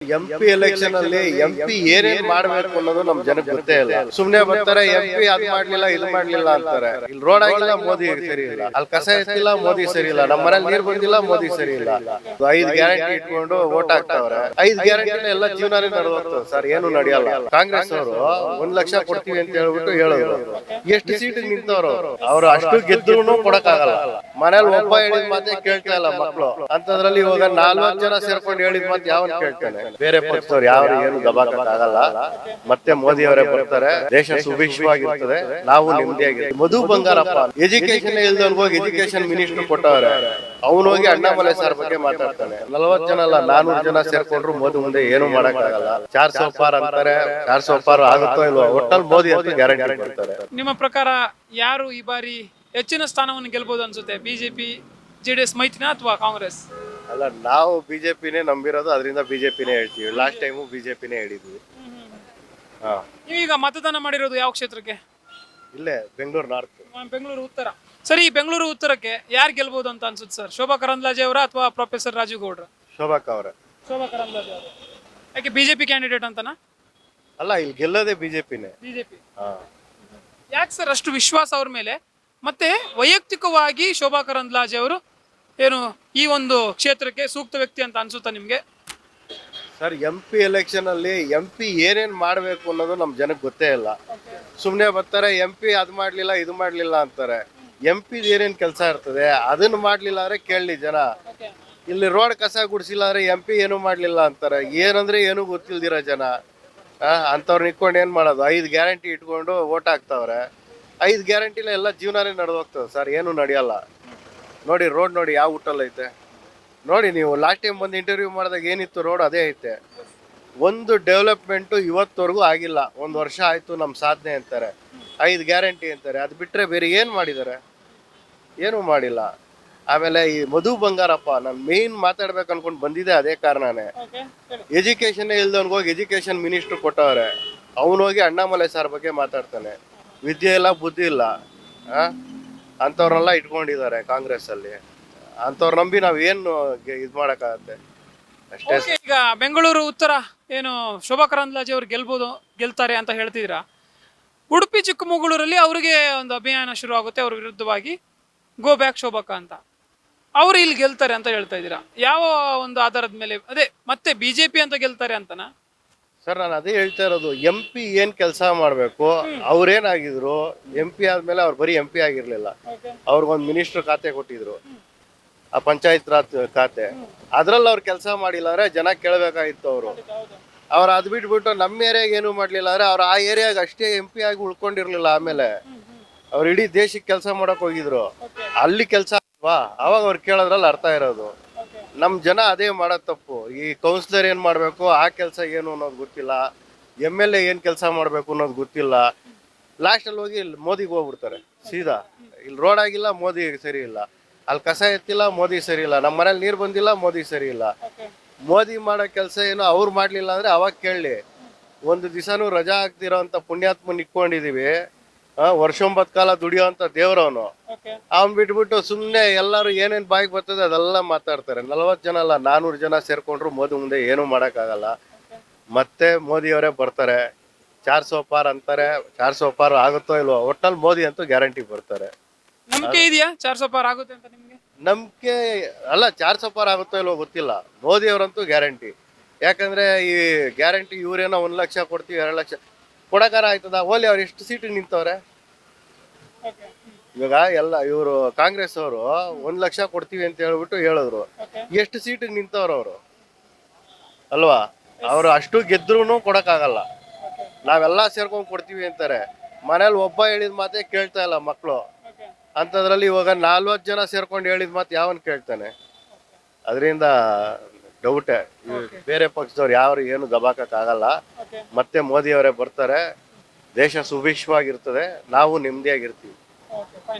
MP election ಅಲ್ಲಿ MP ಏನೇನ್ ಮಾಡ್ಬೇಕು ಅನ್ನೋದು ನಮ್ ಜನಕ್ಕೆ ಗೊತ್ತೇ ಇಲ್ಲ. ಸುಮ್ನೆ ಬರ್ತಾರೆ MP ಅದ್ ಮಾಡ್ಲಿಲ್ಲ ಇದು ಮಾಡ್ಲಿಲ್ಲ ಅಂತಾರೆ. ಇಲ್ಲಿ ರೋಡ್ ಆಗಿಲ್ಲ ಮೋದಿ ಸರಿ ಇಲ್ಲ, ಅಲ್ಲಿ ಕಸ ಎತ್ತಿಲ್ಲ ಮೋದಿ ಸರಿ ಇಲ್ಲ, ನಮ್ಮ ಮನೇಲಿ ನೀರ್ ಬಂದಿಲ್ಲ ಮೋದಿ ಸರಿ ಇಲ್ಲ. 5 ಗ್ಯಾರಂಟಿ ಇಟ್ಕೊಂಡು ವೋಟ್ ಹಾಕ್ತಾವ್ರೆ. 5 ಗ್ಯಾರಂಟಿ ಎಲ್ಲ ಜೀವನನೇ ನಡೆದೋಗ್ತದೆ ಸರ್, ಏನು ನಡೆಯಲ್ಲ. ಕಾಂಗ್ರೆಸ್ ಅವರು 1 ಲಕ್ಷ ಕೊಡ್ತೀವಿ ಅಂತ ಹೇಳ್ಬಿಟ್ಟು ಹೇಳಿದ್ರು. ಎಷ್ಟು ಸೀಟ್ ನಿಂತವ್ರು ಅವ್ರು ಅಷ್ಟು ಗೆದ್ರು ಕೊಡಕ್ಕಾಗಲ್ಲ. ಮನೇಲಿ ಒಬ್ಬ ಹೇಳಿದ ಮಾತೆ ಕೇಳ್ತಾ ಇಲ್ಲ ಮಕ್ಳು ಅಂತದ್ರಲ್ಲಿ ಇವಾಗ 4 ಜನ ಸೇರ್ಕೊಂಡು ಹೇಳಿದ ಮಾತು ಯಾವನ್ ಕೇಳ್ತಾನೆ? ಬೇರೆ ಪಕ್ಷದವ್ರು ಯಾರು ಏನು ದಬಾಕಕ್ಕಾಗಲ್ಲ. ಮತ್ತೆ ಮೋದಿ ಅವರೇ ಬರ್ತಾರೆ, ದೇಶ ಸುಭಿಕ್ಷವಾಗಿರ್ತದೆ, ನಾವು ನೆಮ್ಮದಿಯಾಗಿರ್ತೀವಿ. ಮಧು ಬಂಗಾರಪ್ಪ ಎಜುಕೇಶನ್ ಇಲ್ದವ್ರಿಗೆ ಹೋಗಿ ಎಜುಕೇಶನ್ ಮಿನಿಸ್ಟರ್ ಕೊಟ್ಟವ್ರೆ. ಅವನು ಹೋಗಿ ಅಣ್ಣಾಮಲೈ ಸರ್ ಬಗ್ಗೆ ಮಾತಾಡ್ತಾನೆ. 40 ಜನ ಅಲ್ಲ 400 ಜನ ಸೇರ್ಕೊಂಡ್ರು ಮೋದಿ ಮುಂದೆ ಏನು ಮಾಡಕ್ಕಾಗಲ್ಲ. 400 ಪಾರ್ ಅಂತಾರೆ, 400 ಪಾರ್ ಆಗುತ್ತೋ ಇಲ್ವೋ, ಒಟ್ಟಲ್ಲಿ ಮೋದಿ ಅಂತ ಗ್ಯಾರಂಟಿ ಕೊಡ್ತಾರೆ. ನಿಮ್ಮ ಪ್ರಕಾರ ಯಾರು ಈ ಬಾರಿ ಹೆಚ್ಚಿನ ಸ್ಥಾನವನ್ನು ಗೆಲ್ಬಹುದು ಅನ್ಸುತ್ತೆ? ಬಿಜೆಪಿ, ಜೆಡಿಎಸ್ ಮೈತ್ರಿನ ಅಥವಾ ಕಾಂಗ್ರೆಸ್? ಅಲ್ಲ, ನಾವು ಬಿಜೆಪಿನೇ ನಂಬಿರೋದು, ಅದರಿಂದ ಬಿಜೆಪಿನೇ ಹೇಳ್ತೀವಿ. ಲಾಸ್ಟ್ ಟೈಮು ಬಿಜೆಪಿನೇ ಹೇಳಿದ್ವಿ. ನೀವೀಗ ಮತದಾನ ಮಾಡಿರೋದು ಯಾವ ಕ್ಷೇತ್ರಕ್ಕೆ? ಇಲ್ಲೇ ಬೆಂಗಳೂರು ನಾರ್ತ್. ಬೆಂಗಳೂರು ಉತ್ತರ. ಸರಿ, ಬೆಂಗಳೂರು ಉತ್ತರಕ್ಕೆ ಯಾರು ಗೆಲ್ಬಹುದು ಅಂತ ಅನ್ಸುತ್ತೆ ಸರ್? ಶೋಭಾ ಕರಂದ್ಲಾಜೆ ಅವರ ಅಥವಾ ಪ್ರೊಫೆಸರ್ ರಾಜೀವ್ ಗೌಡ್ರ? ಶೋಭಾ ಅವರ. ಶೋಭಾ ಕರಂದ್ಲಾಜೆ ಅವರು ಯಾಕೆ ಬಿಜೆಪಿ ಕ್ಯಾಂಡಿಡೇಟ್ ಅಂತನಾ? ಅಲ್ಲ, ಇಲ್ಲಿ ಗೆಲ್ಲೋದೇ ಬಿಜೆಪಿನೇ. ಬಿಜೆಪಿ ಯಾಕೆ ಸರ್ ಅಷ್ಟು ವಿಶ್ವಾಸ ಅವ್ರ ಮೇಲೆ? ಮತ್ತೆ ವೈಯಕ್ತಿಕವಾಗಿ ಶೋಭಾ ಕರಂದ್ಲಾಜೆ ಅವರು ಏನು ಈ ಒಂದು ಕ್ಷೇತ್ರಕ್ಕೆ ಸೂಕ್ತ ವ್ಯಕ್ತಿ ಅಂತ ಅನ್ಸುತ್ತಾ ನಿಮ್ಗೆ? ಸರ್, MP ಎಲೆಕ್ಷನ್ ಅಲ್ಲಿ MP ಏನೇನ್ ಮಾಡ್ಬೇಕು ಅನ್ನೋದು ನಮ್ ಜನಕ್ಕೆ ಗೊತ್ತೇ ಇಲ್ಲ. ಸುಮ್ನೆ ಬರ್ತಾರೆ MP ಅದ್ ಮಾಡ್ಲಿಲ್ಲ ಇದು ಮಾಡ್ಲಿಲ್ಲ ಅಂತಾರೆ. MP ಏನೇನ್ ಕೆಲಸ ಇರ್ತದೆ ಅದನ್ನ ಮಾಡ್ಲಿಲ್ಲ ಅಂದ್ರೆ ಕೇಳಲಿ ಜನ. ಇಲ್ಲಿ ರೋಡ್ ಕಸ ಗುಡಿಸಿಲ್ಲ ಅಂದ್ರೆ MP ಏನು ಮಾಡ್ಲಿಲ್ಲ ಅಂತಾರೆ. ಏನಂದ್ರೆ ಏನು ಗೊತ್ತಿಲ್ದಿರ ಜನ ಅಂತವ್ರು ನಿಂತ್ಕೊಂಡು ಏನ್ ಮಾಡೋದು? 5 ಗ್ಯಾರಂಟಿ ಇಟ್ಕೊಂಡು ವೋಟ್ ಹಾಕ್ತಾವ್ರೆ. 5 ಗ್ಯಾರಂಟಿಲ ಎಲ್ಲ ಜೀವನನೇ ನಡೆದೋಗ್ತದೆ ಸರ್, ಏನು ನಡೆಯಲ್ಲ. ನೋಡಿ ರೋಡ್ ನೋಡಿ ಯಾವ ಊಟಲ್ಲ ಐತೆ ನೋಡಿ. ನೀವು ಲಾಸ್ಟ್ ಟೈಮ್ ಬಂದು ಇಂಟರ್ವ್ಯೂ ಮಾಡಿದಾಗ ಏನಿತ್ತು ರೋಡ್ ಅದೇ ಐತೆ. ಒಂದು ಡೆವಲಪ್ಮೆಂಟು ಇವತ್ತವರೆಗೂ ಆಗಿಲ್ಲ. 1 ವರ್ಷ ಆಯ್ತು ನಮ್ಮ ಸಾಧನೆ ಅಂತಾರೆ, 5 ಗ್ಯಾರಂಟಿ ಅಂತಾರೆ. ಅದು ಬಿಟ್ಟರೆ ಬೇರೆ ಏನು ಮಾಡಿದ್ದಾರೆ? ಏನೂ ಮಾಡಿಲ್ಲ. ಆಮೇಲೆ ಈ ಮಧು ಬಂಗಾರಪ್ಪ ನಾನು ಮೇನ್ ಮಾತಾಡ್ಬೇಕು ಅನ್ಕೊಂಡು ಬಂದಿದ್ದೆ ಅದೇ ಕಾರಣನೇ. ಎಜುಕೇಷನ್ ಇಲ್ದವನ್ಗೆ ಹೋಗಿ ಎಜುಕೇಷನ್ ಮಿನಿಸ್ಟರ್ ಕೊಟ್ಟವ್ರೆ. ಅವನು ಹೋಗಿ ಅಣ್ಣಾಮಲೈ ಸರ್ ಬಗ್ಗೆ ಮಾತಾಡ್ತಾನೆ. ವಿದ್ಯೆ ಇಲ್ಲ ಬುದ್ಧಿ ಇಲ್ಲ ಅಂಥವ್ರನ್ನೆಲ್ಲ ಇಟ್ಕೊಂಡಿದ್ದಾರೆ ಕಾಂಗ್ರೆಸ್ ಅಲ್ಲಿ. ಅಂಥವ್ರು ನಂಬಿ ನಾವ್ ಏನು ಇದು ಮಾಡಕ್ಕಾಗತ್ತೆ ಅಷ್ಟೇ. ಈಗ ಬೆಂಗಳೂರು ಉತ್ತರ ಏನು ಶೋಭಾ ಕರಂದ್ಲಾಜೆ ಅವ್ರು ಗೆಲ್ತಾರೆ ಅಂತ ಹೇಳ್ತಿದ್ದೀರಾ. ಉಡುಪಿ ಚಿಕ್ಕಮಗಳೂರಲ್ಲಿ ಅವರಿಗೆ ಒಂದು ಅಭಿಯಾನ ಶುರು ಆಗುತ್ತೆ ಅವ್ರ ವಿರುದ್ಧವಾಗಿ, ಗೋ ಬ್ಯಾಕ್ ಶೋಭಕ್ಕ ಅಂತ. ಅವ್ರು ಇಲ್ಲಿ ಗೆಲ್ತಾರೆ ಅಂತ ಹೇಳ್ತಾ ಇದ್ದೀರಾ. ಯಾವ ಒಂದು ಆಧಾರದ ಮೇಲೆ? ಅದೇ ಮತ್ತೆ ಬಿಜೆಪಿ ಅಂತ ಗೆಲ್ತಾರೆ ಅಂತನಾ? ಸರ್, ನಾನು ಅದೇ ಹೇಳ್ತಾ ಇರೋದು. MP ಏನ್ ಕೆಲಸ ಮಾಡ್ಬೇಕು, ಅವ್ರೇನಾಗಿದ್ರು MP ಆದ್ಮೇಲೆ ಅವ್ರು ಬರೀ MP ಆಗಿರ್ಲಿಲ್ಲ. ಅವ್ರಿಗೊಂದು ಮಿನಿಸ್ಟರ್ ಖಾತೆ ಕೊಟ್ಟಿದ್ರು, ಆ ಪಂಚಾಯತ್ ರಾಜ್ ಖಾತೆ. ಅದ್ರಲ್ಲಿ ಅವ್ರು ಕೆಲಸ ಮಾಡಿಲ್ಲ ಅಂದ್ರೆ ಜನ ಕೇಳಬೇಕಾಗಿತ್ತು. ಅವ್ರು ಅದ್ ಬಿಟ್ಬಿಟ್ಟು ನಮ್ಮ ಏರಿಯಾಗ ಏನು ಮಾಡ್ಲಿಲ್ಲ ಅಂದ್ರೆ ಅವ್ರು ಆ ಏರಿಯಾಗ ಅಷ್ಟೇ MP ಆಗಿ ಉಳ್ಕೊಂಡಿರ್ಲಿಲ್ಲ. ಆಮೇಲೆ ಅವ್ರು ಇಡೀ ದೇಶಕ್ಕೆ ಕೆಲಸ ಮಾಡಕ್ ಹೋಗಿದ್ರು. ಅಲ್ಲಿ ಕೆಲಸ ಅಲ್ವಾ, ಅವಾಗ ಅವ್ರು ಕೇಳೋದ್ರಲ್ಲಿ ಅರ್ಥ ಇರೋದು. ನಮ್ ಜನ ಅದೇ ಮಾಡೋದ್ ತಪ್ಪು. ಈ ಕೌನ್ಸಿಲರ್ ಏನ್ ಮಾಡ್ಬೇಕು ಆ ಕೆಲಸ ಏನು ಅನ್ನೋದು ಗೊತ್ತಿಲ್ಲ, MLA ಏನ್ ಕೆಲಸ ಮಾಡ್ಬೇಕು ಅನ್ನೋದು ಗೊತ್ತಿಲ್ಲ. ಲಾಸ್ಟ್ ಅಲ್ಲಿ ಹೋಗಿ ಮೋದಿಗೆ ಹೋಗ್ಬಿಡ್ತಾರೆ ಸೀದಾ. ಇಲ್ಲಿ ರೋಡ್ ಆಗಿಲ್ಲ ಮೋದಿ ಸರಿ ಇಲ್ಲ, ಅಲ್ಲಿ ಕಸ ಎತ್ತಿಲ್ಲ ಮೋದಿ ಸರಿ ಇಲ್ಲ, ನಮ್ಮ ಮನೇಲಿ ನೀರ್ ಬಂದಿಲ್ಲ ಮೋದಿ ಸರಿ ಇಲ್ಲ. ಮೋದಿ ಮಾಡೋ ಕೆಲಸ ಏನು ಅವ್ರು ಮಾಡ್ಲಿಲ್ಲ ಅಂದ್ರೆ ಅವಾಗ ಕೇಳಲಿ. ಒಂದು ದಿವಸನೂ ರಜಾ ಆಗ್ತಿರೋ ಅಂತ ಪುಣ್ಯಾತ್ಮನ್ ಇಟ್ಕೊಂಡಿದೀವಿ. ವರ್ಷೊಂಬತ್ ಕಾಲ ದುಡಿಯೋ ಅಂತ ದೇವ್ರವನು. ಅವ್ನ್ ಬಿಟ್ಬಿಟ್ಟು ಸುಮ್ನೆ ಎಲ್ಲಾರು ಏನೇನ್ ಬಾಯಿಗೆ ಬರ್ತದೆ ಅದೆಲ್ಲ ಮಾತಾಡ್ತಾರೆ. 40 ಜನ ಅಲ್ಲ 400 ಜನ ಸೇರ್ಕೊಂಡ್ರು ಮೋದಿ ಮುಂದೆ ಏನು ಮಾಡಕ್ಕಾಗಲ್ಲ. ಮತ್ತೆ ಮೋದಿ ಅವರೇ ಬರ್ತಾರೆ. 400 ಪಾರ್ ಅಂತಾರೆ, 400 ಪಾರ್ ಆಗುತ್ತೋ ಇಲ್ವೋ, ಒಟ್ಟಲ್ಲಿ ಮೋದಿ ಅಂತೂ ಗ್ಯಾರಂಟಿ ಬರ್ತಾರೆ. ನಂಬಿಕೆ ಇದೆಯಾ 400 ಪಾರ್ ಆಗುತ್ತೆ ಅಂತ ನಿಮ್ಗೆ? ನಂಬಿಕೆ ಅಲ್ಲ, 400 ಪಾರ್ ಆಗುತ್ತೋ ಇಲ್ವೋ ಗೊತ್ತಿಲ್ಲ, ಮೋದಿ ಅವರಂತೂ ಗ್ಯಾರಂಟಿ. ಯಾಕಂದ್ರೆ ಈ ಗ್ಯಾರಂಟಿ ಇವ್ರೇನೋ 1 ಲಕ್ಷ ಕೊಡ್ತೀವಿ 2 ಲಕ್ಷ ಕೊಡಕಾರ ಆಯ್ತದ? ಓಲಿ ಅವ್ರು ಎಷ್ಟು ಸೀಟಿಗೆ ನಿಂತವ್ರೆ ಇವಾಗ? ಎಲ್ಲ ಇವರು ಕಾಂಗ್ರೆಸ್ ಅವರು 1 ಲಕ್ಷ ಕೊಡ್ತೀವಿ ಅಂತ ಹೇಳ್ಬಿಟ್ಟು ಹೇಳಿದ್ರು. ಎಷ್ಟು ಸೀಟಿಗೆ ನಿಂತವ್ರು ಅವರು ಅಲ್ವಾ? ಅವ್ರು ಅಷ್ಟು ಗೆದ್ರೂ ಕೊಡಕ್ಕಾಗಲ್ಲ. ನಾವೆಲ್ಲ ಸೇರ್ಕೊಂಡ್ ಕೊಡ್ತೀವಿ ಅಂತಾರೆ. ಮನೇಲಿ ಒಬ್ಬ ಹೇಳಿದ ಮಾತೆ ಕೇಳ್ತಾ ಇಲ್ಲ ಮಕ್ಳು. ಅಂತದ್ರಲ್ಲಿ ಇವಾಗ 40 ಜನ ಸೇರ್ಕೊಂಡು ಹೇಳಿದ ಮಾತು ಯಾವನ್ ಕೇಳ್ತಾನೆ? ಅದರಿಂದ ಡೌಟೇ. ಬೇರೆ ಪಕ್ಷದವ್ರು ಯಾರು ಏನು ದಬಾಕಕ್ಕಾಗಲ್ಲ. ಮತ್ತೆ ಮೋದಿ ಅವರೇ ಬರ್ತಾರೆ, ದೇಶ ಸುಭಿಕ್ಷವಾಗಿರ್ತದೆ, ನಾವು ನೆಮ್ಮದಿಯಾಗಿರ್ತೀವಿ.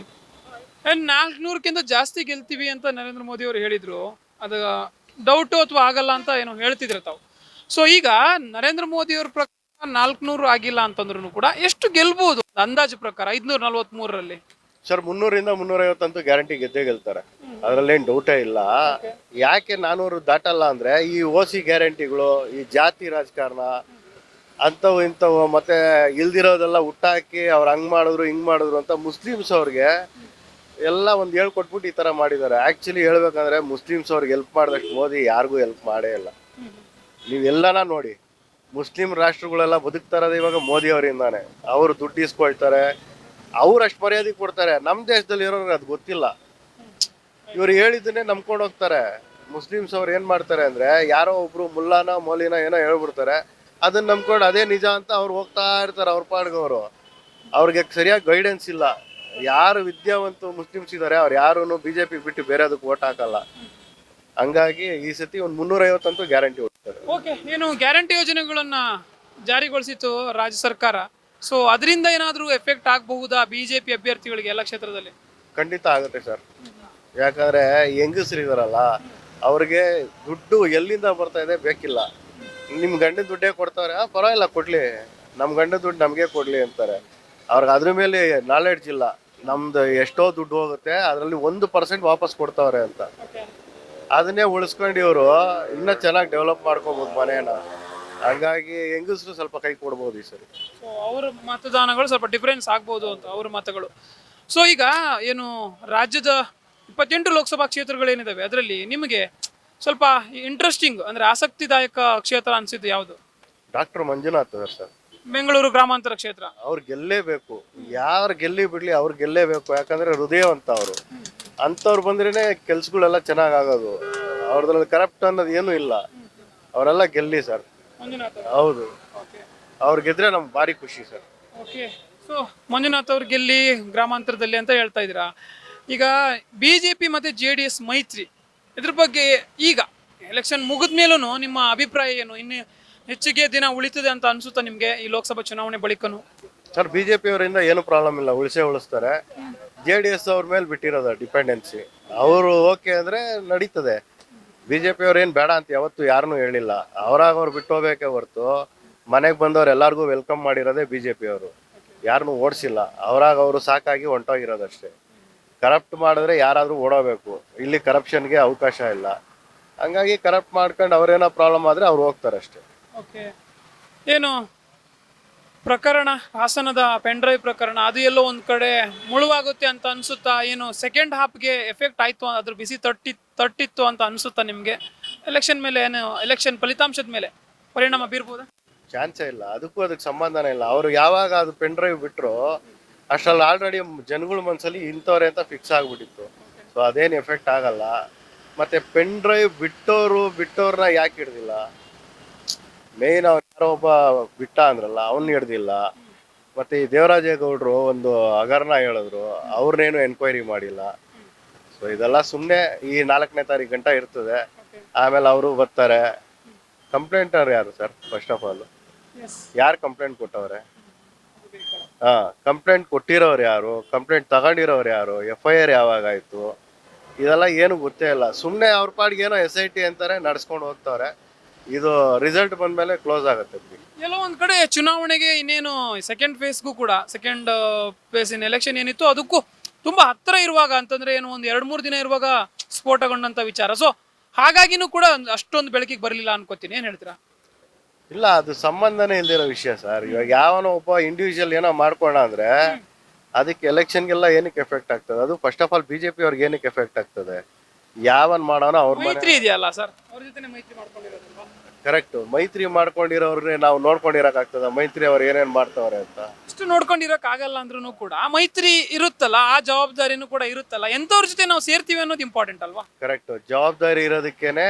400ಕ್ಕಿಂತ ಜಾಸ್ತಿ ಗೆಲ್ತೀವಿ ಅಂತ ನರೇಂದ್ರ ಮೋದಿ ಅವರು ಹೇಳಿದ್ರು. ಅದು ಡೌಟು ಅಥವಾ ಆಗಲ್ಲ ಅಂತ ಏನೋ ಹೇಳ್ತಿದ್ರೆ ತಾವು. ಸೊ ಈಗ ನರೇಂದ್ರ ಮೋದಿ ಅವ್ರ ಪ್ರಕಾರ 400 ಆಗಿಲ್ಲ ಅಂತಂದ್ರು ಕೂಡ ಎಷ್ಟು ಗೆಲ್ಬಹುದು ಅಂದಾಜು ಪ್ರಕಾರ? 543ರಲ್ಲಿ ಸರ್ 300ರಿಂದ 350 ಅಂತೂ ಗ್ಯಾರಂಟಿ ಗೆದ್ದೇ ಗೆಲ್ತಾರೆ, ಅದ್ರಲ್ಲೇನು ಡೌಟೇ ಇಲ್ಲ. ಯಾಕೆ 400 ದಾಟಲ್ಲ ಅಂದ್ರೆ ಈ OC ಗ್ಯಾರಂಟಿಗಳು, ಈ ಜಾತಿ ರಾಜಕಾರಣ ಅಂಥವು ಇಂಥವು, ಮತ್ತೆ ಇಲ್ದಿರೋದೆಲ್ಲ ಹುಟ್ಟಾಕಿ ಅವ್ರು ಹಂಗ್ ಮಾಡಿದ್ರು ಹಿಂಗ್ ಮಾಡಿದ್ರು ಅಂತ ಮುಸ್ಲಿಮ್ಸ್ ಅವ್ರಿಗೆ ಎಲ್ಲ ಒಂದು ಹೇಳ್ಕೊಟ್ಬಿಟ್ಟು ಈ ತರ ಮಾಡಿದ್ದಾರೆ. ಆಕ್ಚುಲಿ ಹೇಳ್ಬೇಕಂದ್ರೆ ಮುಸ್ಲಿಮ್ಸ್ ಅವ್ರಿಗೆ ಹೆಲ್ಪ್ ಮಾಡಿದಷ್ಟು ಮೋದಿ ಯಾರಿಗೂ ಹೆಲ್ಪ್ ಮಾಡೇ ಇಲ್ಲ. ನೀವೆಲ್ಲನ ನೋಡಿ, ಮುಸ್ಲಿಂ ರಾಷ್ಟ್ರಗಳೆಲ್ಲ ಬದುಕ್ತಾ ಇರೋದು ಇವಾಗ ಮೋದಿ ಅವರಿಂದಾನೆ. ಅವರು ದುಡ್ಡು ಇಸ್ಕೊಳ್ತಾರೆ, ಅವ್ರು ಅಷ್ಟು ಮರ್ಯಾದೆ ಕೊಡ್ತಾರೆ. ನಮ್ಮ ದೇಶದಲ್ಲಿ ಇರೋರಿಗೆ ಅದು ಗೊತ್ತಿಲ್ಲ. ಇವ್ರು ಹೇಳಿದ್ದನ್ನೇ ನಂಬ್ಕೊಂಡು ಹೋಗ್ತಾರೆ. ಮುಸ್ಲಿಮ್ಸ್ ಅವ್ರು ಏನ್ ಮಾಡ್ತಾರೆ ಅಂದ್ರೆ, ಯಾರೋ ಒಬ್ರು ಮುಲ್ಲಾನ ಮೌಲಿನ ಏನೋ ಹೇಳ್ಬಿಡ್ತಾರೆ, ಅದನ್ನ ನಂಬ್ಕೊಂಡು ಅದೇ ನಿಜ ಅಂತ ಅವ್ರು ಹೋಗ್ತಾ ಇರ್ತಾರೆ ಅವ್ರ ಪಾಡ್ಗವರು. ಅವ್ರಿಗೆ ಸರಿಯಾಗಿ ಗೈಡೆನ್ಸ್ ಇಲ್ಲ. ಯಾರು ವಿದ್ಯಾವಂತ ಮುಸ್ಲಿಮ್ಸ್ ಇದ್ದಾರೆ ಅವ್ರು ಯಾರು ಬಿಜೆಪಿ ಬಿಟ್ಟು ಬೇರೆ ಅದಕ್ಕೆ ಓಟ್ ಹಾಕಲ್ಲ. ಹಂಗಾಗಿ ಈ ಸತಿ ಒಂದು 350 ಅಂತೂ ಗ್ಯಾರಂಟಿ ಹೊಡ್ತಾರೆ. ಓಕೆ, ಏನು ಗ್ಯಾರಂಟಿ ಯೋಜನೆಗಳನ್ನ ಜಾರಿಗೊಳಿಸಿತು ರಾಜ್ಯ ಸರ್ಕಾರ, ಸೊ ಅದರಿಂದ ಏನಾದರೂ ಎಫೆಕ್ಟ್ ಆಗಬಹುದಾ ಬಿಜೆಪಿ ಅಭ್ಯರ್ಥಿಗಳಿಗೆ ಎಲ್ಲ ಕ್ಷೇತ್ರದಲ್ಲಿ? ಖಂಡಿತ ಆಗುತ್ತೆ ಸರ್. ಯಾಕಂದ್ರೆ ಹೆಂಗಸ್ರಿದಾರಲ್ಲ, ಅವ್ರಿಗೆ ದುಡ್ಡು ಎಲ್ಲಿಂದ ಬರ್ತಾ ಇದೆ ಬೇಕಿಲ್ಲ. ನಿಮ್ ಗಂಡನ ದುಡ್ಡೇ ಕೊಡ್ತಾವ್ರೆ, ಪರವಾಗಿಲ್ಲ ಕೊಡ್ಲಿ, ನಮ್ ಗಂಡನ ದುಡ್ಡು ನಮ್ಗೆ ಕೊಡ್ಲಿ ಅಂತಾರೆ. ಅವ್ರಿಗೆ ಅದ್ರ ಮೇಲೆ ನಾಲೆಡ್ಜ್ ಇಲ್ಲ. ನಮ್ದು ಎಷ್ಟೋ ದುಡ್ಡು ಹೋಗುತ್ತೆ, ಅದರಲ್ಲಿ 1% ವಾಪಸ್ ಕೊಡ್ತಾವ್ರೆ ಅಂತ. ಅದನ್ನೇ ಉಳಿಸ್ಕೊಂಡು ಇವರು ಇನ್ನೂ ಚೆನ್ನಾಗಿ ಡೆವಲಪ್ ಮಾಡ್ಕೋಬಹುದು ಮನೇನ. ಹಂಗಾಗಿ ಹೆಂಗಸರು ಸ್ವಲ್ಪ ಕೈ ಕೊಡ್ಬೋದು ಈ ಸರಿ. ಸೊ ಅವ್ರ ಮತದಾನಗಳು ಸ್ವಲ್ಪ ಡಿಫರೆನ್ಸ್ ಆಗ್ಬೋದು ಅಂತ ಅವ್ರ ಮತಗಳು. ಸೊ ಈಗ ಏನು ರಾಜ್ಯದ 28 ಲೋಕಸಭಾ ಕ್ಷೇತ್ರಗಳೇನಿದಾವೆ ಅದರಲ್ಲಿ ನಿಮಗೆ ಸ್ವಲ್ಪ ಇಂಟ್ರೆಸ್ಟಿಂಗ್ ಅಂದ್ರೆ ಆಸಕ್ತಿದಾಯಕ ಕ್ಷೇತ್ರ ಅನ್ಸಿದ್ದು ಯಾವುದು? ಡಾಕ್ಟರ್ ಮಂಜುನಾಥ್ ಸರ್, ಬೆಂಗಳೂರು ಗ್ರಾಮಾಂತರ ಕ್ಷೇತ್ರ. ಅವ್ರು ಗೆಲ್ಲೇಬೇಕು, ಯಾರು ಗೆಲ್ಲಿ ಬಿಡ್ಲಿ ಅವ್ರು ಗೆಲ್ಲೇಬೇಕು. ಯಾಕಂದ್ರೆ ಹೃದಯವಂತ ಅವರು. ಅಂಥವ್ರು ಬಂದ್ರೇನೆ ಕೆಲ್ಸಗಳೆಲ್ಲ ಚೆನ್ನಾಗ್ ಆಗೋದು. ಅವ್ರದ್ರಲ್ಲಿ ಕರಪ್ಟ್ ಅನ್ನೋದು ಏನೂ ಇಲ್ಲ. ಅವರೆಲ್ಲ ಗೆಲ್ಲಿ ಸರ್. ಹೌದು, ಅವ್ರು ಗೆದ್ರೆ ನಮ್ಗೆ ಭಾರಿ ಖುಷಿ ಸರ್. ಓಕೆ, ಸೊ ಮಂಜುನಾಥ್ ಅವ್ರು ಗೆಲ್ಲಿ ಗ್ರಾಮಾಂತರದಲ್ಲಿ ಅಂತ ಹೇಳ್ತಾ ಇದ್ದೀರಾ. ಈಗ ಬಿಜೆಪಿ ಮತ್ತೆ JDS ಮೈತ್ರಿ, ಇದ್ರ ಬಗ್ಗೆ ಈಗ ಎಲೆಕ್ಷನ್ ಮುಗಿದ ಮೇಲೂ ನಿಮ್ಮ ಅಭಿಪ್ರಾಯ ಏನು? ಇನ್ನು ಹೆಚ್ಚಿಗೆ ದಿನ ಉಳಿತದೆ ಅಂತ ಅನ್ಸುತ್ತಾ ನಿಮ್ಗೆ ಈ ಲೋಕಸಭಾ ಚುನಾವಣೆ ಬಳಿಕನು? ಸರ್, ಬಿಜೆಪಿ ಅವರಿಂದ ಏನು ಪ್ರಾಬ್ಲಮ್ ಇಲ್ಲ, ಉಳಿಸ್ತಾರೆ. JDS ಅವ್ರ ಮೇಲೆ ಬಿಟ್ಟಿರೋದು ಡಿಪೆಂಡೆನ್ಸಿ. ಅವರು ಓಕೆ ಅಂದ್ರೆ ನಡೀತದೆ. ಬಿಜೆಪಿ ಅವ್ರು ಏನ್ ಬೇಡ ಅಂತ ಯಾವತ್ತು ಯಾರನ್ನೂ ಹೇಳಿಲ್ಲ. ಅವ್ರಾಗ ಅವ್ರು ಬಿಟ್ಟು ಹೋಗ್ಬೇಕೆ ಹೊರ್ತು ಮನೆಗೆ ಬಂದವ್ರು ಎಲ್ಲಾರ್ಗು ವೆಲ್ಕಮ್ ಮಾಡಿರೋದೇ ಬಿಜೆಪಿ ಅವರು. ಯಾರನ್ನೂ ಓಡಿಸಿಲ್ಲ. ಅವ್ರಾಗ ಅವರು ಸಾಕಾಗಿ ಹೊಂಟೋಗಿರೋದಷ್ಟೇ. ಕರಪ್ಟ್ ಮಾಡಿದ್ರೆ ಯಾರಾದ್ರೂ ಓಡೋಬೇಕು. ಇಲ್ಲಿ ಕರಪ್ಷನ್ಗೆ ಅವಕಾಶ ಇಲ್ಲ. ಹಂಗಾಗಿ ಕರಪ್ಟ್ ಮಾಡ್ಕೊಂಡು ಅವ್ರೇನೋ ಪ್ರಾಬ್ಲಮ್ ಆದ್ರೆ ಅವ್ರು ಹೋಗ್ತಾರೆ ಅಷ್ಟೇ. ಓಕೆ, ಏನು ಪ್ರಕರಣ ಹಾಸನದ ಪೆನ್ ಡ್ರೈವ್ ಪ್ರಕರಣ, ಅದು ಎಲ್ಲೋ ಒಂದ್ ಕಡೆ ಮುಳುವಾಗುತ್ತೆ ಅಂತ ಅನ್ಸುತ್ತಾ? ಏನು ಸೆಕೆಂಡ್ ಹಾಫ್ಗೆ ಎಫೆಕ್ಟ್ ಆಯ್ತು, ಅದ್ರ ಬಿಸಿ ತಟ್ಟಿತ್ತು ಅಂತ ಅನ್ಸುತ್ತಾ ನಿಮ್ಗೆ? ಎಲೆಕ್ಷನ್ ಮೇಲೆ ಏನು, ಎಲೆಕ್ಷನ್ ಫಲಿತಾಂಶದ ಮೇಲೆ ಪರಿಣಾಮ ಬೀರ್ಬೋದಾ? ಚಾನ್ಸೇ ಇಲ್ಲ. ಅದಕ್ಕೆ ಸಂಬಂಧನೇ ಇಲ್ಲ. ಅವರು ಯಾವಾಗ ಅದು ಪೆನ್ ಡ್ರೈವ್ ಬಿಟ್ರು ಅಷ್ಟ್ರಲ್ಲಿ ಆಲ್ರೆಡಿ ಜನಗಳ ಮನಸ್ಸಲ್ಲಿ ಇಂಥವ್ರೆ ಅಂತ ಫಿಕ್ಸ್ ಆಗ್ಬಿಟ್ಟಿತ್ತು. ಸೊ ಅದೇನು ಎಫೆಕ್ಟ್ ಆಗಲ್ಲ. ಮತ್ತೆ ಪೆನ್ ಡ್ರೈವ್ ಬಿಟ್ಟವ್ರನ್ನ ಯಾಕೆ ಹಿಡ್ದಿಲ್ಲ? ಮೇನ್ ಅವ್ರು ಯಾರೋ ಒಬ್ಬ ಬಿಟ್ಟ ಅಂದ್ರಲ್ಲ, ಅವನ್ನ ಹಿಡ್ದಿಲ್ಲ. ಮತ್ತೆ ಈ ದೇವರಾಜೇಗೌಡರು ಒಂದು ಹಗರಣ ಹೇಳಿದ್ರು, ಅವ್ರನ್ನೇನು ಎನ್ಕ್ವೈರಿ ಮಾಡಿಲ್ಲ. ಸೊ ಇದೆಲ್ಲ ಸುಮ್ಮನೆ ಈ 4ನೇ ತಾರೀಕು ಗಂಟ ಇರ್ತದೆ. ಆಮೇಲೆ ಅವರು ಬರ್ತಾರೆ. ಕಂಪ್ಲೇಂಟರ್ ಯಾರು ಸರ್? ಫಸ್ಟ್ ಆಫ್ ಆಲ್ ಯಾರು ಕಂಪ್ಲೇಂಟ್ ಕೊಟ್ಟವ್ರೆ? ಕಂಪ್ಲೇಂಟ್ ಕೊಟ್ಟಿರೋರು ಯಾರು? ಕಂಪ್ಲೇಂಟ್ ತಗೊಂಡಿರೋರು ಯಾರು? FIR ಯಾವಾಗ ಆಯ್ತು? ಇದೆಲ್ಲ ಏನು ಗೊತ್ತೇ ಇಲ್ಲ. ಸುಮ್ಮನೆ ಅವ್ರ ಪಾಡಿಗೆ ಏನೋ SIT ಅಂತಾರೆ, ನಡ್ಸ್ಕೊಂಡು ಹೋಗ್ತವ್ರೆ. ಇದು ರಿಸಲ್ಟ್ ಬಂದ್ಮೇಲೆ ಕ್ಲೋಸ್ ಆಗುತ್ತೆ. ಎಲ್ಲೋ ಒಂದ್ ಕಡೆ ಚುನಾವಣೆಗೆ ಇನ್ನೇನು ಸೆಕೆಂಡ್ ಫೇಸ್ಗೂ ಕೂಡ, ಸೆಕೆಂಡ್ ಫೇಸಿನ ಎಲೆಕ್ಷನ್ ಏನಿತ್ತು ಅದಕ್ಕೂ ತುಂಬಾ ಹತ್ರ ಇರುವಾಗ, ಅಂತಂದ್ರೆ ಏನು ಒಂದು 2-3 ದಿನ ಇರುವಾಗ ಸ್ಫೋಟಗೊಂಡಂತ ವಿಚಾರ. ಸೊ ಹಾಗಾಗಿನೂ ಕೂಡ ಅಷ್ಟೊಂದು ಬೆಳಕಿಗೆ ಬರಲಿಲ್ಲ ಅನ್ಕೋತೀನಿ. ಏನ್ ಹೇಳ್ತೀರಾ? ಇಲ್ಲ, ಅದು ಸಂಬಂಧನೇ ಇಲ್ದಿರೋ ವಿಷಯ ಸರ್. ಇವಾಗ ಯಾವನೋ ಒಬ್ಬ ಇಂಡಿವಿಜುವಲ್ ಏನೋ ಮಾಡ್ಕೋಣ ಅಂದ್ರೆ ಅದಕ್ಕೆ ಎಲೆಕ್ಷನ್ಗೆಲ್ಲ ಏನಕ್ಕೆ ಎಫೆಕ್ಟ್ ಆಗ್ತದೆ? ಅದು ಫಸ್ಟ್ ಆಫ್ ಆಲ್ ಬಿಜೆಪಿ ಅವ್ರಿಗೆ ಏನಕ್ಕೆ ಎಫೆಕ್ಟ್ ಆಗ್ತದೆ? ಯಾವನ್ ಮಾಡೋಣ ಅವ್ರ ಮೈತ್ರಿ ಇದೆಯಲ್ಲ ಸರ್, ಅವ್ರ ಜೊತೆ ಮೈತ್ರಿ ಮಾಡ್ಕೊಂಡಿರೋದಲ್ವಾ? ಕರೆಕ್ಟ್. ಮೈತ್ರಿ ಮಾಡ್ಕೊಂಡಿರೋರ್ನೇ ನಾವು ನೋಡ್ಕೊಂಡಿರಕ್ಕಾಗ್ತದ? ಮೈತ್ರಿ ಅವ್ರು ಏನೇನ್ ಮಾಡ್ತಾವ್ರೆ ಅಂತ ಅಷ್ಟು ನೋಡ್ಕೊಂಡಿರಕ್ ಆಗಲ್ಲ ಅಂದ್ರೂ ಕೂಡ ಮೈತ್ರಿ ಇರುತ್ತಲ್ಲ, ಆ ಜವಾಬ್ದಾರಿನೂ ಕೂಡ ಇರುತ್ತಲ್ಲ. ಎಂತವ್ರ ಜೊತೆ ನಾವು ಸೇರ್ತೀವಿ ಅನ್ನೋದು ಇಂಪಾರ್ಟೆಂಟ್ ಅಲ್ವಾ? ಕರೆಕ್ಟ್. ಜವಾಬ್ದಾರಿ ಇರೋದಕ್ಕೇನೆ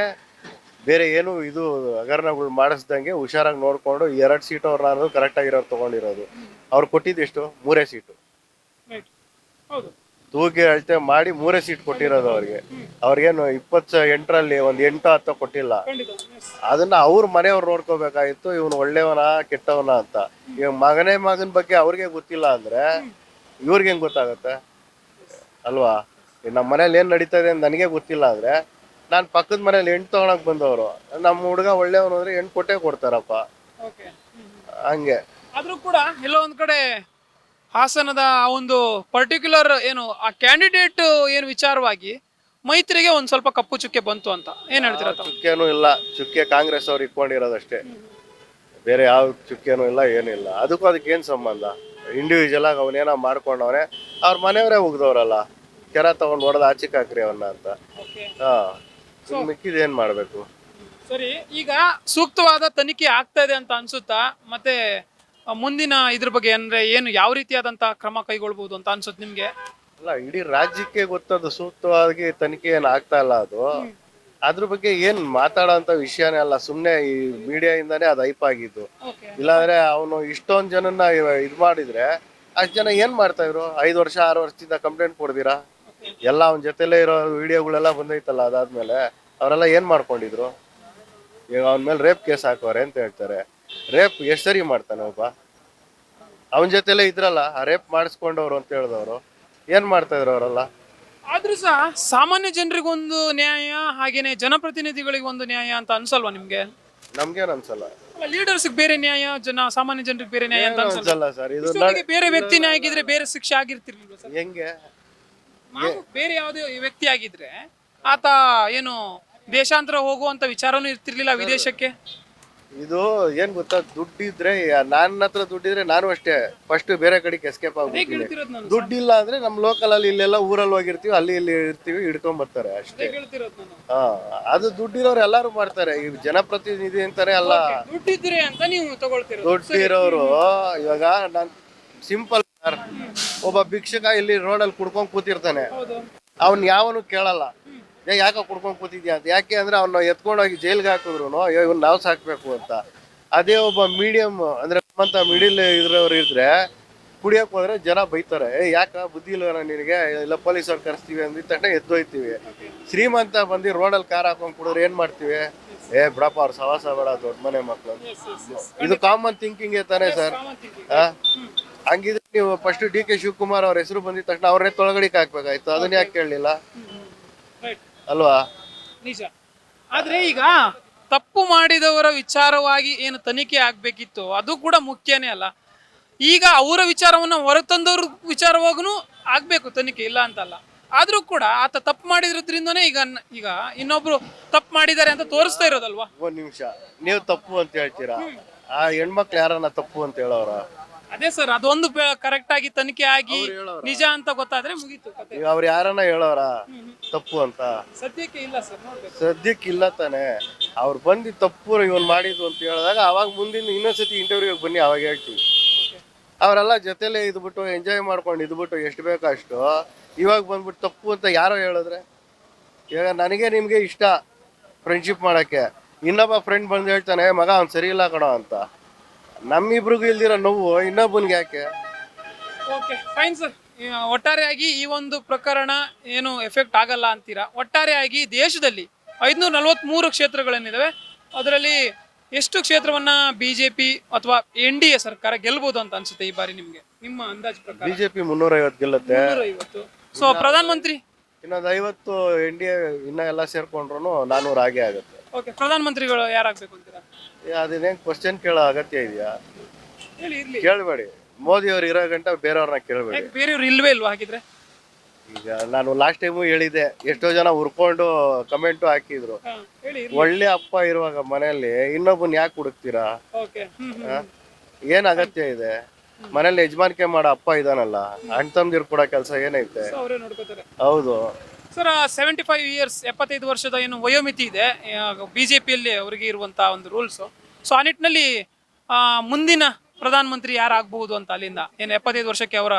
ಬೇರೆ ಏನು ಇದು ಹಗರಣಗಳು ಮಾಡಿಸ್ದಂಗೆ ಹುಷಾರಾಗಿ ನೋಡ್ಕೊಂಡು 2 ಸೀಟು ಅವ್ರನ್ನ ಕರೆಕ್ಟ್ ಆಗಿರೋರು ತಗೊಂಡಿರೋದು. ಅವ್ರು ಕೊಟ್ಟಿದ್ದು ಎಷ್ಟು? 3 ಸೀಟು. ತೂಗಿ ಅಳತೆ ಮಾಡಿ 3 ಸೀಟ್ ಕೊಟ್ಟಿರೋದು ಅವ್ರಿಗೆ. ಅವ್ರಿಗೇನು 28ರಲ್ಲಿ ಒಂದು 8-10 ಕೊಟ್ಟಿಲ್ಲ. ಅದನ್ನ ಅವ್ರ ಮನೆಯವ್ರು ನೋಡ್ಕೋಬೇಕಾಗಿತ್ತು. ಇವನು ಒಳ್ಳೆಯವನ ಕೆಟ್ಟವನ ಅಂತ. ಇವಾಗ ಮಗನ ಬಗ್ಗೆ ಅವ್ರಿಗೆ ಗೊತ್ತಿಲ್ಲ ಅಂದ್ರೆ ಇವ್ರಿಗೆ ಹೆಂಗ್ ಗೊತ್ತಾಗತ್ತೆ ಅಲ್ವಾ? ನಮ್ಮ ಮನೇಲಿ ಏನ್ ನಡೀತಾ ಇದೆ ಅಂತ ನನಗೆ ಗೊತ್ತಿಲ್ಲ ಅಂದ್ರೆ, ನಾನು ಪಕ್ಕದ ಮನೇಲಿ 8 ತಗೊಳಕ್ ಬಂದವರು, ನಮ್ಮ ಹುಡುಗ ಒಳ್ಳೆಯವನು ಅಂದ್ರೆ 8 ಕೊಟ್ಟೆ ಕೊಡ್ತಾರಪ್ಪ. ಹಂಗೆ ಆದ್ರೂ ಕೂಡ ಎಲ್ಲೋ ಒಂದ್ ಕಡೆ ಹಾಸನದ ಆ ಒಂದು ಪರ್ಟಿಕ್ಯುಲರ್ ಏನು ಆ ಕ್ಯಾಂಡಿಡೇಟ್ ಏನು ವಿಚಾರವಾಗಿ ಮೈತ್ರಿಗೆ ಒಂದ್ ಸ್ವಲ್ಪ ಕಪ್ಪು ಚುಕ್ಕೆ ಬಂತು ಅಂತ ಏನ್ ಹೇಳ್ತೀರಾ ತಾವು? ಚುಕ್ಕೆನೂ ಇಲ್ಲ, ಚುಕ್ಕೆ ಕಾಂಗ್ರೆಸ್ ಅವ್ರು ಇಟ್ಕೊಂಡಿರೋದಷ್ಟೇ, ಬೇರೆ ಯಾವ ಚುಕ್ಕೆನೂ ಇಲ್ಲ, ಏನಿಲ್ಲ. ಅದಕ್ಕೆ ಏನ್ ಸಂಬಂಧ? ಇಂಡಿವಿಜುವಲ್ ಆಗಿ ಅವನೇನೋ ಮಾಡ್ಕೊಂಡವನೆ, ಅವ್ರ ಮನೆಯವರೇ ಉಗ್ದವ್ರಲ್ಲ, ಕೆರ ತಗೊಂಡ್ ಹೊಡೆದ ಆಚಿಕ್ ಹಾಕ್ರಿ ಅವನ್ನ ಅಂತ. ಹಾ, ಮಿಕ್ಕಿದ ಏನ್ ಮಾಡ್ಬೇಕು? ಸರಿ, ಈಗ ಸೂಕ್ತವಾದ ತನಿಖೆ ಆಗ್ತಾ ಇದೆ ಅಂತ ಅನ್ಸುತ್ತಾ? ಮತ್ತೆ ಮುಂದಿನ ಇದ್ರ ಬಗ್ಗೆ ಅಂದ್ರೆ ಏನು ಯಾವ ರೀತಿಯಾದಂತ ಕ್ರಮ ಕೈಗೊಳ್ಬಹುದು ಅಂತ ಅನ್ಸುತ್ತೆ ನಿಮ್ಗೆ? ಅಲ್ಲ, ಇಡೀ ರಾಜ್ಯಕ್ಕೆ ಗೊತ್ತದು ಸೂಕ್ತವಾಗಿ ತನಿಖೆ ಏನ್ ಆಗ್ತಾ ಇಲ್ಲ. ಅದು ಅದ್ರ ಬಗ್ಗೆ ಏನ್ ಮಾತಾಡೋಂತ ವಿಷಯನೇ ಅಲ್ಲ, ಸುಮ್ನೆ ಈ ಮೀಡಿಯಾ ಇಂದಾನೇ ಅದು ಹೈಪ್ ಆಗಿದ್ದು. ಇಲ್ಲಾಂದ್ರೆ ಅವನು ಇಷ್ಟೊಂದ್ ಜನನ್ನ ಇದ್ ಮಾಡಿದ್ರೆ ಅಷ್ಟ್ ಜನ ಏನ್ ಮಾಡ್ತಾ ಇದ್ರು? 5 ವರ್ಷ 6 ವರ್ಷದಿಂದ ಕಂಪ್ಲೇಂಟ್ ಕೊಡ್ದಿರಾ? ಎಲ್ಲ ಅವನ ಜೊತೆಲೇ ಇರೋ ವಿಡಿಯೋಗಳೆಲ್ಲ ಬಂದೈತಲ್ಲ. ಅದಾದ್ಮೇಲೆ ಅವರೆಲ್ಲ ಏನ್ ಮಾಡ್ಕೊಂಡಿದ್ರು? ಈಗ ಅವನ ಮೇಲೆ ರೇಪ್ ಕೇಸ್ ಹಾಕೋರೆ ಅಂತ ಹೇಳ್ತಾರೆ. ರೇಪ್ ಎಷ್ಟ್ ಸರಿ ಮಾಡ್ತಾನೆ ಒಬ್ಬ? ಅವನ ಜೊತೆಲೇ ಇದ್ರಲ್ಲ ಆ ರೇಪ್ ಮಾಡಿಸ್ಕೊಂಡವ್ರು ಅಂತ ಹೇಳಿದವರು, ಏನ್ ಮಾಡ್ತಾ ಇದ್ರು ಅವರೆಲ್ಲ? ಆದ್ರೂ ಸಹ ಸಾಮಾನ್ಯ ಜನರಿಗೊಂದು ನ್ಯಾಯ, ಹಾಗೇನೆ ಜನಪ್ರತಿನಿಧಿಗಳಿಗೆ ಒಂದು ನ್ಯಾಯ ಅಂತ ಅನ್ಸಲ್ವಾ ನಿಮ್ಗೆ? ನಮ್ಗೇನ್ ಅನ್ಸಲ್ಲ. ಲೀಡರ್ಸ್ ಬೇರೆ ನ್ಯಾಯ, ಸಾಮಾನ್ಯ ಜನರಿಗೆ ಬೇರೆ ನ್ಯಾಯ ಅಂತ ಅನ್ಸಲ್ಲ? ಅನ್ಸಲ್ಲ ಸರ್. ಇದು ಇಷ್ಟೊತ್ತಿಗೆ ಬೇರೆ ವ್ಯಕ್ತಿನೇ ಆಗಿದ್ರೆ ಬೇರೆ ಶಿಕ್ಷೆ ಆಗಿರ್ತಿರ್ಲಿಲ್ವಾ ಸರ್? ಹೆಂಗೆ? ಬೇರೆ ಯಾವುದೇ ವ್ಯಕ್ತಿ ಆಗಿದ್ರೆ ಆತ ಏನು ದೇಶಾಂತರ ಹೋಗುವಂತ ವಿಚಾರನೂ ಇರ್ತಿರ್ಲಿಲ್ಲ ವಿದೇಶಕ್ಕೆ. ಇದು ಏನ್ ಗೊತ್ತಾ, ದುಡ್ಡಿದ್ರೆ ನನ್ನ ಹತ್ರ ದುಡ್ಡಿದ್ರೆ ನಾನು ಅಷ್ಟೇ ಫಸ್ಟ್ ಬೇರೆ ಕಡೆಗೆ ಎಸ್ಕೇಪ್ ಆಗ್ಬಿಡ್ತೀನಿ. ಹೇಳ್ತಿರೋದು ನಾನು, ದುಡ್ಡಿಲ್ಲ ಅಂದ್ರೆ ನಮ್ ಲೋಕಲ್ ಅಲ್ಲಿ ಇಲ್ಲೆಲ್ಲ ಊರಲ್ಲಿ ಹೋಗಿರ್ತೀವಿ, ಅಲ್ಲಿ ಇಲ್ಲಿ ಇರ್ತೀವಿ, ಹಿಡ್ಕೊಂಡ್ ಬರ್ತಾರೆ ಅಷ್ಟೇ. ಹೇಳ್ತಿರೋದು ನಾನು. ಹಾ, ಅದು ದುಡ್ಡಿರೋರು ಎಲ್ಲಾರು ಮಾಡ್ತಾರೆ. ಈ ಜನಪ್ರತಿನಿಧಿ ಅಂತಾನೆ ಅಲ್ಲ, ದುಡ್ಡಿದ್ರೆ ಅಂತ ನೀವು ತಗೊಳ್ತಿರೋದು. ದುಡ್ಡಿರೋರು. ಇವಾಗ ನಾನ್ ಸಿಂಪಲ್ ಸರ್, ಒಬ್ಬ ಭಿಕ್ಷಕ ಇಲ್ಲಿ ರೋಡಲ್ಲಿ ಕುಡ್ಕೊಂಡ್ ಕೂತಿರ್ತಾನೆ, ಅವ್ನ್ ಯಾವನು ಕೇಳಲ್ಲ ಯಾಕ ಕುಡ್ಕೊಂಡ್ ಕೂತಿದ್ಯಾ ಅಂತ. ಯಾಕೆ ಅಂದ್ರೆ ಅವ್ನ ಎತ್ಕೊಂಡೋಗಿ ಜೈಲ್ಗೆ ಹಾಕಿದ್ರು ಇವ್ನ ನಾವು ಸಾಕ್ಬೇಕು ಅಂತ. ಅದೇ ಒಬ್ಬ ಮೀಡಿಯಂ ಅಂದ್ರೆ ನಮ್ಮಂತ ಮಿಡಿಲ್ ಇದ್ರವ್ರು ಇದ್ರೆ ಕುಡಿಯಕ್ ಹೋದ್ರೆ ಜನ ಬೈತಾರೆ, ಯಾಕ ಬುದ್ಧಿ ಇಲ್ಲ ನಿನಗೆ, ಇಲ್ಲ ಪೊಲೀಸವ್ರು ಕರೆಸ್ತೀವಿ ಅಂದಿದ ತಕ್ಷಣ ಎದ್ದೋಯ್ತೀವಿ. ಶ್ರೀಮಂತ ಬಂದು ರೋಡಲ್ಲಿ ಕಾರ್ ಹಾಕೊಂಡ್ ಕುಡಿದ್ರೆ ಏನ್ ಮಾಡ್ತೀವಿ? ಬಿಡಪ್ಪ ಅವ್ರ ಸವಾಸ ಬೇಡ, ದೊಡ್ಡ ಮನೆ ಮಕ್ಳು. ಇದು ಕಾಮನ್ ಥಿಂಕಿಂಗ್ ತಾನೇ ಸರ್. ಹಂಗಿದ್ರೆ ನೀವು ಫಸ್ಟ್ ಡಿ ಕೆ ಶಿವಕುಮಾರ್ ಅವ್ರ ಹೆಸರು ಬಂದಿದ ತಕ್ಷಣ ಅವ್ರನ್ನೇ ತೊಳಗಡಿಕೆ ಹಾಕ್ಬೇಕಾಯ್ತು, ಅದನ್ನ ಯಾಕೆ ಕೇಳಲಿಲ್ಲ ಅಲ್ವಾ? ನಿಜ. ಆದ್ರೆ ಈಗ ತಪ್ಪು ಮಾಡಿದವರ ವಿಚಾರವಾಗಿ ಏನು ತನಿಖೆ ಆಗ್ಬೇಕಿತ್ತು ಅದು ಕೂಡ ಮುಖ್ಯನೇ ಅಲ್ಲ. ಈಗ ಅವರ ವಿಚಾರವನ್ನ ಹೊರತಂದವ್ರ ವಿಚಾರವಾಗೂ ಆಗ್ಬೇಕು ತನಿಖೆ, ಇಲ್ಲ ಅಂತಲ್ಲ. ಆದ್ರೂ ಕೂಡ ಆತ ತಪ್ಪು ಮಾಡಿದ್ರಿಂದನೇ ಈಗ ಇನ್ನೊಬ್ರು ತಪ್ಪು ಮಾಡಿದ್ದಾರೆ ಅಂತ ತೋರಿಸ್ತಾ ಇರೋದಲ್ವಾ? ಒಂದ್ ನಿಮಿಷ, ನೀವು ತಪ್ಪು ಅಂತ ಹೇಳ್ತೀರಾ, ಆ ಹೆಣ್ಮಕ್ಳು ಯಾರನ್ನ ತಪ್ಪು ಅಂತ ಹೇಳೋರ? ಅದೇ ಸರ್, ಅದೊಂದು ಕರೆಕ್ಟ್ ಆಗಿ ತನಿಖೆ ಆಗಿ ನಿಜ ಅಂತ ಗೊತ್ತಾದ್ರೆ ಮುಗೀತು ಕತೆ. ಅವ್ರು ಯಾರನ್ನ ಹೇಳೋರ ತಪ್ಪು ಅಂತ? ಸದ್ಯಕ್ಕೆ ಇಲ್ಲ ಸರ್, ನೋಡ್ಬೇಕು. ಸದ್ಯಕ್ಕೆ ಇಲ್ಲ ತಾನೆ. ಅವ್ರು ಬಂದು ತಪ್ಪು ಇವನ್ ಮಾಡಿದ್ದು ಅಂತ ಹೇಳಿದಾಗ ಅವಾಗ ಮುಂದಿನ ಇನ್ನೊಂದ್ಸತಿ ಇಂಟರ್ವ್ಯೂಗೆ ಬನ್ನಿ, ಅವಾಗ ಹೇಳ್ತೀವಿ. ಅವರೆಲ್ಲ ಜೊತೆಲೆ ಇದ್ಬಿಟ್ಟು ಎಂಜಾಯ್ ಮಾಡ್ಕೊಂಡು ಇದ್ಬಿಟ್ಟು ಎಷ್ಟು ಬೇಕೋ ಅಷ್ಟು, ಇವಾಗ ಬಂದ್ಬಿಟ್ಟು ತಪ್ಪು ಅಂತ ಯಾರೋ ಹೇಳಿದ್ರೆ, ಇವಾಗ ನನಗೆ ನಿಮ್ಗೆ ಇಷ್ಟ ಫ್ರೆಂಡ್ಶಿಪ್ ಮಾಡಕ್ಕೆ, ಇನ್ನೊಬ್ಬ ಫ್ರೆಂಡ್ ಬಂದು ಹೇಳ್ತಾನೆ ಮಗ ಅವ್ನು ಸರಿ ಇಲ್ಲ ಕಣೋ ಅಂತ. ನಮ್ಮಿಬ್ರಿಗೂ ಇಲ್ದಿರೋ ನೋವು ಇನ್ನೊಬ್ಬನ್ಗೆ ಯಾಕೆ? Okay, fine sir. ಒಟ್ಟಾರೆಯಾಗಿ ಈ ಒಂದು ಪ್ರಕರಣ ಏನು ಎಫೆಕ್ಟ್ ಆಗಲ್ಲ ಅಂತೀರಾ? ಒಟ್ಟಾರೆಯಾಗಿ ದೇಶದಲ್ಲಿ 543 ಕ್ಷೇತ್ರಗಳೇನಿದಾವೆ, ಅದರಲ್ಲಿ ಎಷ್ಟು ಕ್ಷೇತ್ರವನ್ನ ಬಿಜೆಪಿ ಅಥವಾ NDA ಸರ್ಕಾರ ಗೆಲ್ಬಹುದು ಅಂತ ಅನ್ಸುತ್ತೆ ಈ ಬಾರಿ ನಿಮ್ಗೆ, ನಿಮ್ಮ ಅಂದಾಜು ಪ್ರಕಾರ? ಬಿಜೆಪಿ 350 ಗೆಲ್ಲುತ್ತೆ. 350. ಸೊ ಪ್ರಧಾನಮಂತ್ರಿ ಇನ್ನೊಂದು 50 NDA ಇನ್ನ ಎಲ್ಲ ಸೇರ್ಕೊಂಡ್ರು 400 ಆಗೇ ಆಗುತ್ತೆ. ಓಕೆ, ಪ್ರಧಾನಮಂತ್ರಿಗಳು ಯಾರಾಗಬೇಕು ಅಂತೀರಾ? ಅದೇನೇನ್ ಕ್ವಶನ್ ಕೇಳೋ ಅಗತ್ಯ ಇದೆಯಾ? ಹೇಳಿ, ಇರ್ಲಿ. ಕೇಳಬೇಡಿ, ಮೋದಿ ಅವ್ರು ಇರೋ ಗಂಟ ಬೇರೆಯವ್ರನ್ನ ಕೇಳಬೇಡಿ. ಬೇರೆಯವ್ರು ಇಲ್ವೇ ಇಲ್ವಾ ಹಾಗಿದ್ರೆ? ಈಗ ನಾನು ಲಾಸ್ಟ್ ಟೈಮು ಹೇಳಿದೆ, ಎಷ್ಟೋ ಜನ ಉರ್ಕೊಂಡು ಕಮೆಂಟು ಹಾಕಿದ್ರು. ಒಳ್ಳೆ ಅಪ್ಪ ಇರುವಾಗ ಮನೆಯಲ್ಲಿ ಇನ್ನೊಬ್ಬನ್ ಯಾಕೆ ಹುಡುಕ್ತೀರಾ? ಏನ್ ಅಗತ್ಯ ಇದೆ? ಮನೇಲಿ ಯಜಮಾನಿಕೆ ಮಾಡೋ ಅಪ್ಪ ಇದಾನಲ್ಲ, ಅಣ್ಣ ತಮ್ಮದಿರು ಕೂಡ ಕೆಲಸ ಏನೈತೆ? ಹೌದು ಸರ್. 75 ಇಯರ್ಸ್, 75 ವರ್ಷದ ಏನು ವಯೋಮಿತಿ ಇದೆ ಬಿಜೆಪಿಯಲ್ಲಿ ಅವರಿಗೆ ಇರುವಂತಹ ಒಂದು ರೂಲ್ಸ್. ಸೊ ಆ ನಿಟ್ಟಿನಲ್ಲಿ ಮುಂದಿನ ಪ್ರಧಾನಮಂತ್ರಿ ಯಾರಾಗಬಹುದು ಅಂತ, ಅಲ್ಲಿಂದ ಏನು 75 ವರ್ಷಕ್ಕೆ ಅವರ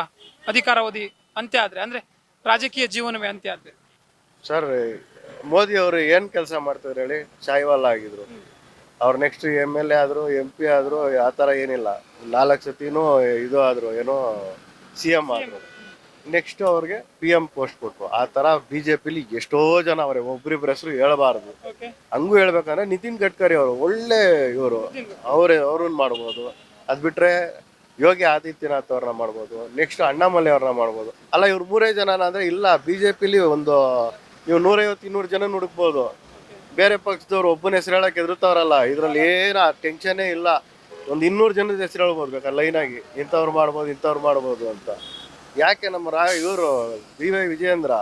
ಅಧಿಕಾರಾವಧಿ ಅಂತ್ಯ ಆದ್ರೆ, ಅಂದ್ರೆ ರಾಜಕೀಯ ಜೀವನವೇ ಅಂತ್ಯ ಆದ್ರೆ? ಸರ್, ಮೋದಿ ಅವರು ಏನ್ ಕೆಲಸ ಮಾಡ್ತಾರೆ ಹೇಳಿ? ಶಾಯಿವಾಲ ಆಗಿದ್ರು, ಅವ್ರು ನೆಕ್ಸ್ಟ್ MLA ಆದ್ರು, MP ಆದ್ರು, ಆ ತರ ಏನಿಲ್ಲ. 4 ಸತಿನೂ ಇದು ಆದ್ರು, ಏನೋ CM ಆದ್ರು. ನೆಕ್ಸ್ಟ್ ಅವ್ರಿಗೆ PM ಪೋಸ್ಟ್ ಕೊಟ್ರು. ಆ ತರ ಬಿಜೆಪಿಲಿ ಎಷ್ಟೋ ಜನ ಅವರೇ, ಒಬ್ರಿಬ್ರ ಹೆಸರು ಹೇಳಬಾರದು. ಹಂಗೂ ಹೇಳ್ಬೇಕಂದ್ರೆ ನಿತಿನ್ ಗಡ್ಕರಿ ಅವರು ಒಳ್ಳೆ ಇವರು, ಅವ್ರನ್ನ ಮಾಡ್ಬೋದು. ಅದ್ ಬಿಟ್ರೆ ಯೋಗಿ ಆದಿತ್ಯನಾಥ್ ಅವ್ರನ್ನ ಮಾಡ್ಬೋದು, ನೆಕ್ಸ್ಟ್ ಅಣ್ಣಾಮಲೈ ಅವ್ರನ್ನ ಮಾಡ್ಬೋದು. ಅಲ್ಲ, ಇವ್ರು 3 ಜನ ಅಂದ್ರೆ ಇಲ್ಲ, ಬಿಜೆಪಿಲಿ ಒಂದು ನೀವು 150-200 ಜನ ಹುಡುಕ್ಬೋದು. ಬೇರೆ ಪಕ್ಷದವ್ರು ಒಬ್ಬನ ಹೆಸರು ಹೇಳಕ್ ಎದುರುತ್ತವ್ರಲ್ಲ, ಇದ್ರಲ್ಲಿ ಏನ ಟೆನ್ಷನ್ನೇ ಇಲ್ಲ. ಒಂದು 200 ಜನದ ಹೆಸರು ಹೇಳ್ಬೋದು ಬೇಕಾದ್ರೆ ಲೈನ್ ಆಗಿ ಇಂಥವ್ರು ಮಾಡ್ಬೋದು ಅಂತ. ಯಾಕೆ ನಮ್ಮ ಇವರು BY ವಿಜಯೇಂದ್ರ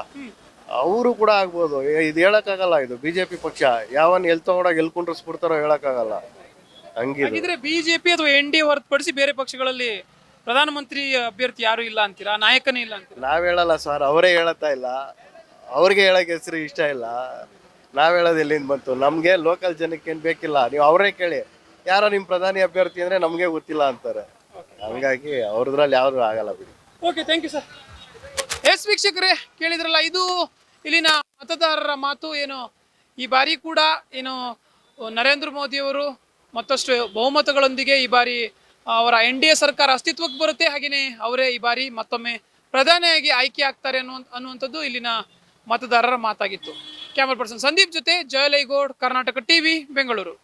ಅವರು ಕೂಡ ಆಗ್ಬೋದು. ಇದು ಹೇಳಕ್ಕಾಗಲ್ಲ, ಇದು ಬಿಜೆಪಿ ಪಕ್ಷ ಯಾವನ್ ಎಲ್ ತಗೊಂಡಾಗ ಎಲ್ ಕುಂಡ್ರಿಸ್ಬಿಡ್ತಾರೋ ಹೇಳಕ್ಕಾಗಲ್ಲ. ಹಂಗಿದೆ. ಹಾಗಿದ್ರೆ ಬಿಜೆಪಿ ಅಥವಾ NDA ಹೊರತುಪಡಿಸಿ ಬೇರೆ ಪಕ್ಷಗಳಲ್ಲಿ ಪ್ರಧಾನಮಂತ್ರಿ ಅಭ್ಯರ್ಥಿ ಯಾರು ಇಲ್ಲ ಅಂತೀರಾ, ನಾಯಕನೇ ಇಲ್ಲ ಅಂತೀರಾ? ನಾವ್ ಹೇಳಲ್ಲ ಸರ್, ಅವರೇ ಹೇಳತ್ತಾ ಇಲ್ಲ. ಅವ್ರಿಗೆ ಹೇಳಕ್ ಹೆಸರು ಇಷ್ಟ ಇಲ್ಲ. ನಾವ್ ಹೇಳೋದು ಎಲ್ಲಿಂದ ಬಂತು? ನಮ್ಗೆ ಲೋಕಲ್ ಜನಕ್ಕೆ ಏನ್ ಬೇಕಿಲ್ಲ. ನೀವು ಅವರೇ ಕೇಳಿ, ಯಾರೋ ನಿಮ್ ಪ್ರಧಾನಿ ಅಭ್ಯರ್ಥಿ ಅಂದ್ರೆ ನಮ್ಗೆ ಗೊತ್ತಿಲ್ಲ ಅಂತಾರೆ. ಹಂಗಾಗಿ ಅವ್ರದ್ರಲ್ಲಿ ಯಾವ್ದು ಆಗಲ್ಲ ಬಿಡಿ. Okay, thank you sir. Yes ವೀಕ್ಷಕರೇ, ಕೇಳಿದ್ರಲ್ಲ, ಇದು ಇಲ್ಲಿನ ಮತದಾರರ ಮಾತು. ಏನು ಈ ಬಾರಿ ಕೂಡ ಏನು ನರೇಂದ್ರ ಮೋದಿಯವರು ಮತ್ತಷ್ಟು ಬಹುಮತಗಳೊಂದಿಗೆ ಈ ಬಾರಿ ಅವರ NDA ಸರ್ಕಾರ ಅಸ್ತಿತ್ವಕ್ಕೆ ಬರುತ್ತೆ. ಹಾಗೆಯೇ ಅವರೇ ಈ ಬಾರಿ ಮತ್ತೊಮ್ಮೆ ಪ್ರಧಾನಿಯಾಗಿ ಆಯ್ಕೆ ಆಗ್ತಾರೆ ಅನ್ನುವಂಥದ್ದು ಇಲ್ಲಿನ ಮತದಾರರ ಮಾತಾಗಿತ್ತು. ಕ್ಯಾಮರಾ ಪರ್ಸನ್ ಸಂದೀಪ್ ಜೊತೆ ಜಯಲೈಗೌಡ್, ಕರ್ನಾಟಕ ಟಿವಿ, ಬೆಂಗಳೂರು.